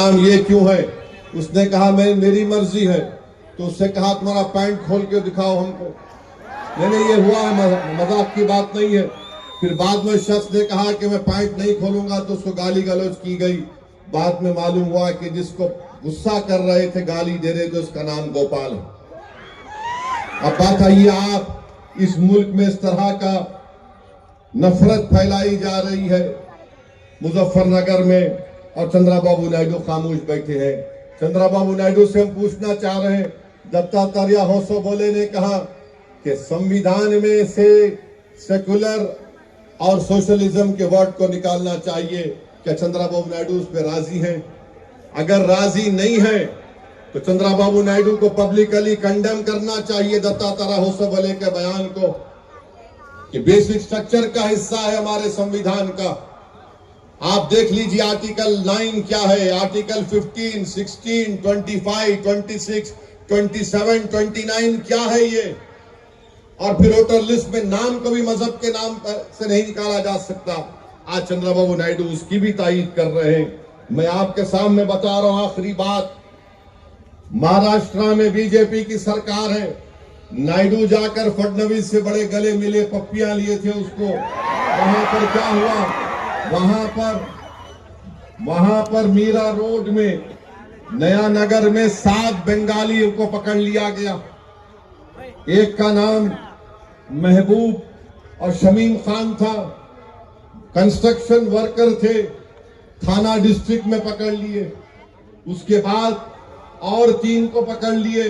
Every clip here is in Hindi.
नाम ये क्यों है? उसने कहा मैं मेरी मर्जी है। तो उससे कहा तुम्हारा पैंट खोल के दिखाओ हमको। नहीं ये हुआ है, मजाक की बात नहीं है। फिर बाद में शख्स ने कहा कि मैं पैंट नहीं खोलूंगा, तो उसको गाली गलौज की गई। बाद में मालूम हुआ कि जिसको गुस्सा कर रहे थे, गाली दे रहे थे, उसका नाम गोपाल है। अब बात आइए, आप इस मुल्क में इस तरह का नफरत फैलाई जा रही है मुजफ्फरनगर में, और चंद्रबाबू नायडू खामोश बैठे हैं। चंद्रबाबू नायडू से हम पूछना चाह रहे हैं, दत्तात्रेय होसोबोले ने कहा कि संविधान में से सेकुलर और सोशलिज्म के वर्ड को निकालना चाहिए। क्या चंद्रबाबू नायडू उस पर राजी हैं? अगर राजी नहीं है तो चंद्रबाबू नायडू को पब्लिकली कंडेम करना चाहिए दत्तात्रेय होसोबोले के बयान को, कि बेसिक स्ट्रक्चर का हिस्सा है हमारे संविधान का। आप देख लीजिए आर्टिकल 9 क्या है, आर्टिकल 15, 16, 25, 26, 27, 29 क्या है ये। और फिर वोटर लिस्ट में नाम को भी मजहब के नाम से नहीं निकाला जा सकता। आज चंद्रबाबू नायडू उसकी भी तायीद कर रहे हैं। मैं आपके सामने बता रहा हूं आखिरी बात, महाराष्ट्र में बीजेपी की सरकार है। नायडू जाकर फडणवीस से बड़े गले मिले, पप्पियां लिए थे उसको। वहां पर क्या हुआ? वहां पर मीरा रोड में, नया नगर में 7 बंगालियों को पकड़ लिया गया। एक का नाम महबूब और शमीम खान था, कंस्ट्रक्शन वर्कर थे, थाना डिस्ट्रिक्ट में पकड़ लिए। उसके बाद और 3 को पकड़ लिए।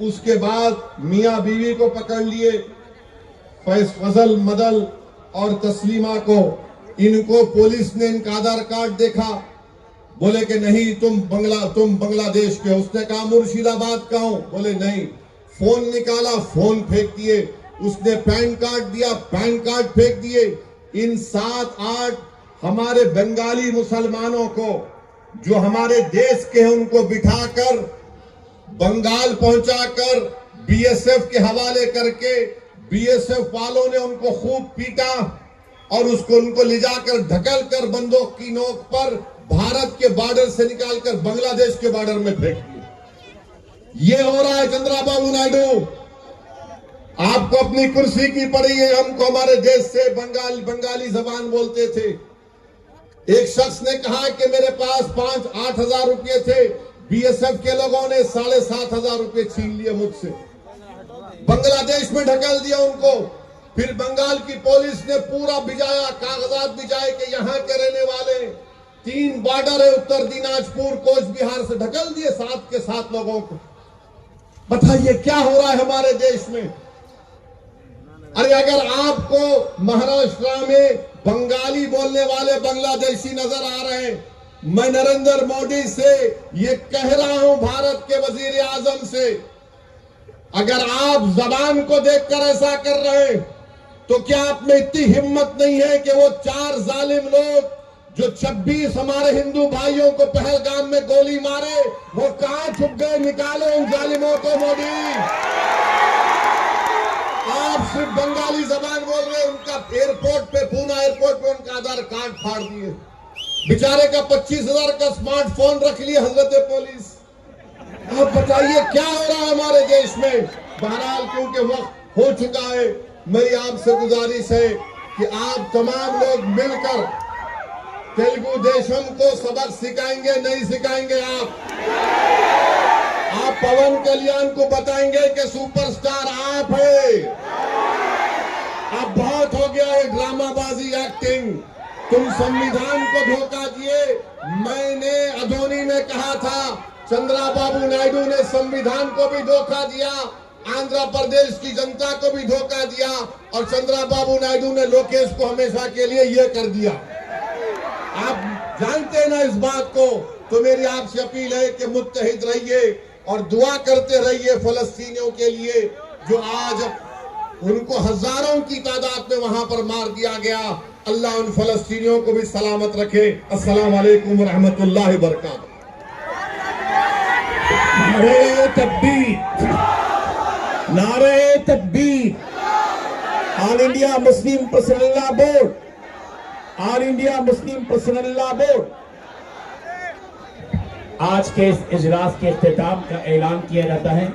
उसके बाद मियां बीवी को पकड़ लिए, फजल, मदल और तस्लीमा को। इनको पुलिस ने इनका आधार कार्ड देखा, बोले कि नहीं तुम बांग्लादेश के हो। उसने कहा मुर्शिदाबाद का हूं, बोले नहीं। फोन निकाला, फोन फेंक दिए। उसने पैन कार्ड दिया, पैन कार्ड फेंक दिए। इन 7-8 हमारे बंगाली मुसलमानों को जो हमारे देश के हैं उनको बिठाकर बंगाल पहुंचाकर बीएसएफ के हवाले करके, बीएसएफ वालों ने उनको खूब पीटा और उनको ले जाकर ढकल कर बंदूक की नोक पर भारत के बॉर्डर से निकालकर बांग्लादेश के बॉर्डर में फेंक दिया। ये हो रहा है चंद्रबाबू नायडू। आपको अपनी कुर्सी की पड़ी है, हमको हमारे देश से बंगाली जबान बोलते थे। एक शख्स ने कहा कि मेरे पास 5-8 हजार रुपये थे, बीएसएफ के लोगों ने 7,500 रुपये छीन लिए मुझसे, बांग्लादेश में ढकल दिया उनको। फिर बंगाल की पुलिस ने पूरा भिजाया, कागजात भिजाए कि यहाँ के रहने वाले 3 बॉर्डर है, उत्तर दिनाजपुर, कोच बिहार से ढकल दिए 7 के 7 लोगों को। बताइए क्या हो रहा है हमारे देश में। अरे अगर आपको महाराष्ट्र में बंगाली बोलने वाले बांग्लादेशी नजर आ रहे हैं, मैं नरेंद्र मोदी से ये कह रहा हूं, भारत के वजीर आजम से, अगर आप जबान को देखकर ऐसा कर रहे हैं तो क्या आप में इतनी हिम्मत नहीं है कि वो 4 जालिम लोग जो 26 हमारे हिंदू भाइयों को पहलगाम में गोली मारे, वो कहां छुप गए? निकालो उन जालिमों को मोदी। आप सिर्फ बंगाली जबान बोल रहे हैं। उनका एयरपोर्ट पे, पूना एयरपोर्ट पे उनका आधार कार्ड फाड़ दिए। बेचारे का 25,000 का स्मार्टफोन रख लिया हजरत पुलिस। आप बताइए क्या हो रहा है हमारे देश में। बहरहाल क्योंकि वक्त हो चुका है, मेरी आपसे गुजारिश है कि आप तमाम लोग मिलकर तेलुगु देशम को सबक सिखाएंगे, नहीं सिखाएंगे? आप पवन कल्याण को बताएंगे कि सुपरस्टार आप है। अब बहुत हो गया है ड्रामाबाजी, एक्टिंग। तुम संविधान को धोखा दिए। मैंने अधोनी में कहा था, चंद्रबाबू नायडू ने संविधान को भी धोखा दिया, आंध्र प्रदेश की जनता को भी धोखा दिया, और चंद्रबाबू नायडू ने लोकेश को हमेशा के लिए यह कर दिया। आप जानते हैं ना इस बात को। तो मेरी आपसे अपील है कि मुत्तहिद रहिए और दुआ करते रहिए फलस्तीनियों के लिए, जो आज उनको हजारों की तादाद में वहां पर मार दिया गया। अल्लाह उन फलस्तीनियों को भी सलामत रखे। अस्सलाम वालेकुम व रहमतुल्लाहि व बरकातहू। नारे तकबीर, नारे तकबीर। All India Muslim personal law board, all India Muslim personal law board आज के इस इजलास के इख्तिताम का ऐलान किया जाता है।